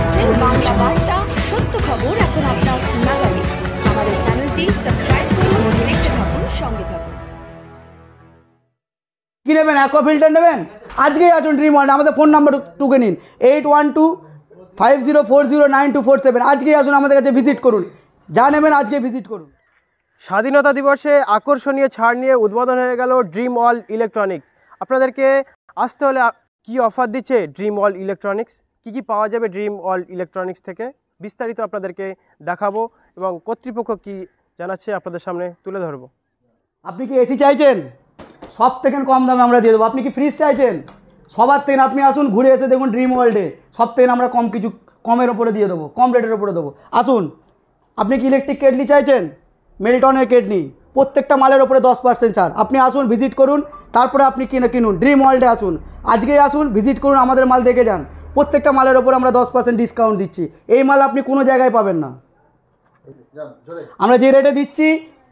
চলছে বাংলা বার্তা, সত্য খবর এখন আপনার নাগালে। আমাদের চ্যানেলটি সাবস্ক্রাইব করুন, দেখতে থাকুন, সঙ্গে থাকুন। কি নেবেন? অ্যাকোয়া ফিল্টার নেবেন? আজকেই আসুন ড্রিম ওয়ার্ল্ড। আমাদের ফোন নাম্বার টুকে নিন 8125040924 আজকেই আসুন, আমাদের কাছে ভিজিট করুন। যা নেবেন আজকে ভিজিট করুন। স্বাধীনতা দিবসে আকর্ষণীয় ছাড় নিয়ে উদ্বোধন হয়ে গেল ড্রিম ওয়ার্ল্ড ইলেকট্রনিক্স। আপনাদেরকে আসতে হলে কি অফার দিচ্ছে ড্রিম ওয়ার্ল্ড ইলেকট্রনিক্স, কি পাওয়া যাবে ড্রিম ওয়ার্ল্ড ইলেকট্রনিক্স থেকে, বিস্তারিত আপনাদেরকে দেখাবো এবং কর্তৃপক্ষ কি জানাচ্ছে আপনাদের সামনে তুলে ধরবো। আপনি কি এসি চাইছেন? সব থেকে কম দামে আমরা দিয়ে দেবো। আপনি কি ফ্রিজ চাইছেন? সবার থেকে আপনি আসুন, ঘুরে এসে দেখুন ড্রিম ওয়ার্ল্ডে সব থেকে আমরা কিছু কমের ওপরে দিয়ে দেবো, কম রেটের ওপরে দেবো। আসুন। আপনি কি ইলেকট্রিক কেটলি চাইছেন? মেল্টনের কেটলি, প্রত্যেকটা মালের ওপরে 10% ছাড়। আপনি আসুন, ভিজিট করুন, তারপরে আপনি কিনুন। ড্রিম ওয়ার্ল্ডে আসুন, আজকেই আসুন, ভিজিট করুন, আমাদের মাল দেখে যান। প্রত্যেকটা মালের ওপরে আমরা 10% ডিসকাউন্ট দিচ্ছি। এই মাল আপনি কোনো জায়গায় পাবেন না। আমরা যে রেটে দিচ্ছি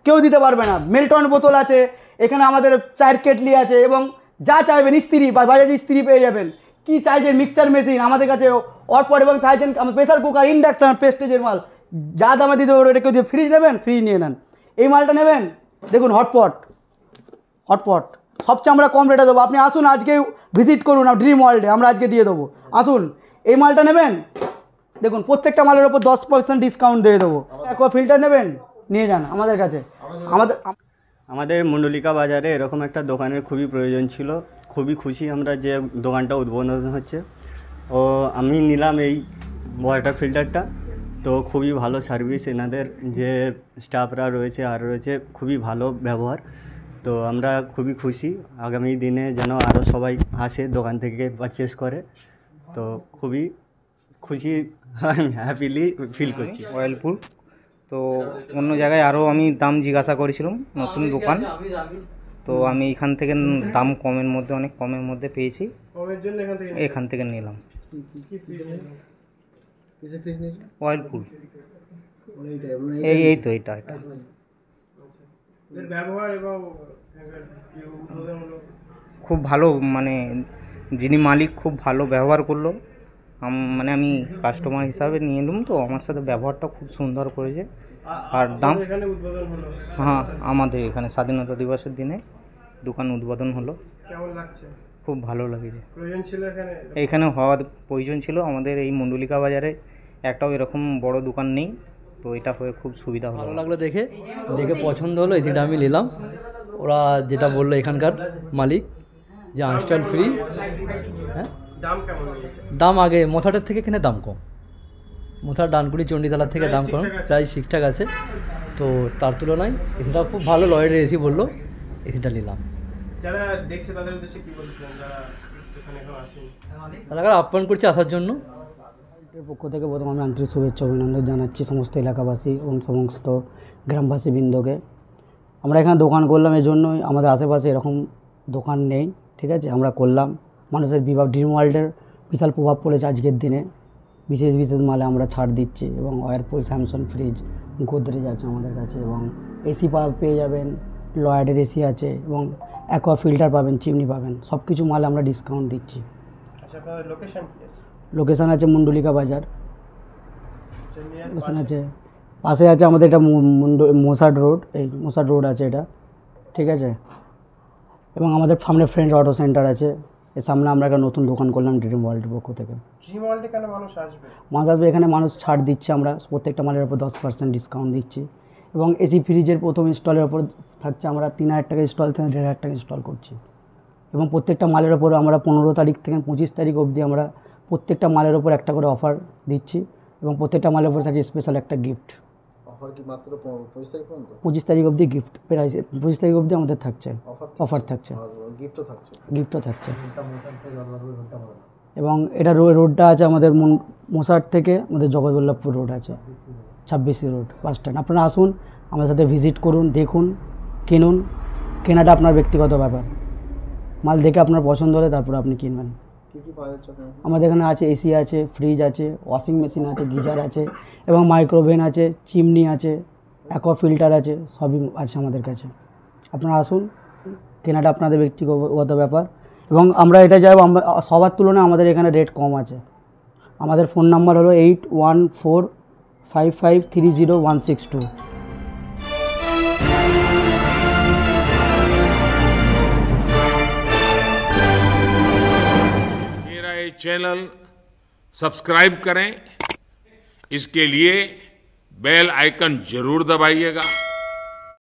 কেউ দিতে পারবে না। মেল্টন বোতল আছে, এখানে আমাদের চায়ের কেটলি আছে, এবং যা চাইবেন ইস্ত্রি বা বাজাজ ইস্ত্রি পেয়ে যাবেন। কি চাইছেন? মিক্সচার মেশিন আমাদের কাছে অরপর, এবং চাইছেন প্রেসার কুকার, ইন্ডাকশান, প্রেস্টিজের মাল যা দামে দিতে পারবো। এটা কেউ দিয়ে ফ্রিজ নেবেন? ফ্রিজ নিয়ে নেন। এই মালটা নেবেন? দেখুন হটপট সবচেয়ে আমরা কম রেটে দেবো। আপনি আসুন, আজকে ভিজিট করুন ড্রিম ওয়ার্ল্ডে, আমরা আজকে দিয়ে দেবো। আসুন। এই মালটা নেবেন? দেখুন প্রত্যেকটা মালের ওপর 10% ডিসকাউন্ট দিয়ে দেবো। অ্যাকোয়া ফিল্টার নেবেন? নিয়ে যান আমাদের কাছে। আমাদের মণ্ডলিকা বাজারে এরকম একটা দোকানের খুবই প্রয়োজন ছিল। খুবই খুশি আমরা যে দোকানটা উদ্বোধন হচ্ছে। ও আমি নিলাম এই ওয়াটার ফিল্টারটা। তো খুবই ভালো সার্ভিস, এনাদের যে স্টাফরা রয়েছে আর রয়েছে খুবই ভালো ব্যবহার। তো আমরা খুবই খুশি, আগামী দিনে যেন আরও সবাই আসে দোকান থেকে পারচেস করে। তো খুবই খুশি, হ্যাপিলি ফিল করছি। অয়েলপুর তো অন্য জায়গায় আরও আমি দাম জিজ্ঞাসা করেছিলাম, নতুন দোকান তো আমি এখান থেকে দাম কমের মধ্যে, অনেক কমের মধ্যে পেয়েছি, এখান থেকে নিলাম। অয়েলপুর এই তো এটা খুব ভালো, মানে যিনি মালিক খুব ভালো ব্যবহার করলো। মানে আমি কাস্টমার হিসাবে নিয়ে এলাম, তো আমার সাথে ব্যবহারটা খুব সুন্দর করেছে। আর দাম, হ্যাঁ আমাদের এখানে স্বাধীনতা দিবসের দিনে দোকান উদ্বোধন হলো। কেমন লাগছে? খুব ভালো লাগছে। প্রয়োজন ছিল এখানে হওয়ার প্রয়োজন ছিল। আমাদের এই মণ্ডলিকা বাজারে একটাও এরকম বড় দোকান নেই, তো এটা হয়ে খুব সুবিধা হলো। ভালো লাগলো, দেখে পছন্দ হলো, এদিকটা আমি নিলাম। ওরা যেটা বললো এখানকার মালিক যে আনস্টল ফ্রি। হ্যাঁ, দাম আগে মশাটের থেকে এখানে দাম কম। মশার ডানকুনি চণ্ডীতলার থেকে দাম কম, প্রায় ঠিকঠাক আছে। তো তার তুলনায় এসিটা খুব ভালো, লয়েডের এসি বললো, এসিটা নিলাম। যারা দেখছে তাদের উদ্দেশ্যে কি বলছেন, যারা এখানে আসেন? তারা আপ্যায়ন করছে আসার জন্য। পক্ষ থেকে প্রথম আমি আন্তরিক শুভেচ্ছা অভিনন্দন জানাচ্ছি সমস্ত এলাকাবাসী এবং সমস্ত গ্রামবাসী বৃন্দকে। আমরা এখানে দোকান করলাম এই জন্যই, আমাদের আশেপাশে এরকম দোকান নেই, ঠিক আছে। আমরা করলাম, মানুষের ড্রিম ওয়ার্ল্ডের বিশাল প্রভাব পড়েছে আজকের দিনে। বিশেষ মালে আমরা ছাড় দিচ্ছি, এবং ওয়ারপুল, স্যামসাং ফ্রিজ, গোদরেজ আছে আমাদের কাছে, এবং এসি পেয়ে যাবেন, লয়েডের এসি আছে, এবং অ্যাকোয়া ফিল্টার পাবেন, চিমনি পাবেন, সব কিছু মালে আমরা ডিসকাউন্ট দিচ্ছি। আচ্ছা, আপনাদের লোকেশন কি আছে? লোকেশান আছে মণ্ডলিকা বাজার, লোকেশান আছে পাশে আছে আমাদের এটা মোসাড রোড, এই মোসাড রোড আছে এটা, ঠিক আছে। এবং আমাদের সামনে ফ্রেন্ডস অটো সেন্টার আছে, এর সামনে আমরা একটা নতুন দোকান করলাম ড্রিম ওয়ার্ল্ডের পক্ষ থেকে। ড্রিম ওয়ার্ল্ডে কেন মানুষ আসবে? এখানে মানুষ ছাড় দিচ্ছে, আমরা প্রত্যেকটা মালের উপর 10% ডিসকাউন্ট দিচ্ছি, এবং এসি ফ্রিজের প্রথম ইনস্টলের ওপর থাকছে আমরা 3000 টাকা ইনস্টল থেকে 1500 টাকা ইনস্টল করছি। এবং প্রত্যেকটা মালের ওপর আমরা 15 তারিখ থেকে 25 তারিখ অবধি আমরা প্রত্যেকটা মালের ওপর একটা করে অফার দিচ্ছি, এবং প্রত্যেকটা মালের ওপর থাকে স্পেশাল একটা গিফট। অফার কি মাত্র 25 তারিখ পর্যন্ত? 25 তারিখ অবধি গিফট প্রাইস, 25 তারিখ অবধি আমাদের থাকছে অফার থাকছে, গিফটও থাকছে। এবং এটা রোডটা আছে আমাদের মোসাট থেকে আমাদের জগৎবল্লভপুর রোড আছে, 26 রোড, বাস স্ট্যান্ড। আপনারা আসুন, আমাদের সাথে ভিজিট করুন, দেখুন, কিনুন। কেনাটা আপনার ব্যক্তিগত ব্যাপার, মাল দেখে আপনার পছন্দ হলে তারপর আপনি কিনবেন। আমাদের এখানে আছে এসি আছে, ফ্রিজ আছে, ওয়াশিং মেশিন আছে, গিজার আছে, এবং মাইক্রোওভেন আছে, চিমনি আছে, অ্যাকোয়া ফিল্টার আছে, সবই আছে আমাদের কাছে। আপনারা আসুন, কেনাটা আপনাদের ব্যক্তিগত ব্যাপার। এবং আমরা এটা চাইব, আমরা সবার তুলনায় আমাদের এখানে রেট কম আছে। আমাদের ফোন নাম্বার হলো 8145530162। मेरा ये चैनल सब्सक्राइब करें, इसके लिए बेल आइकन जरूर दबाइएगा।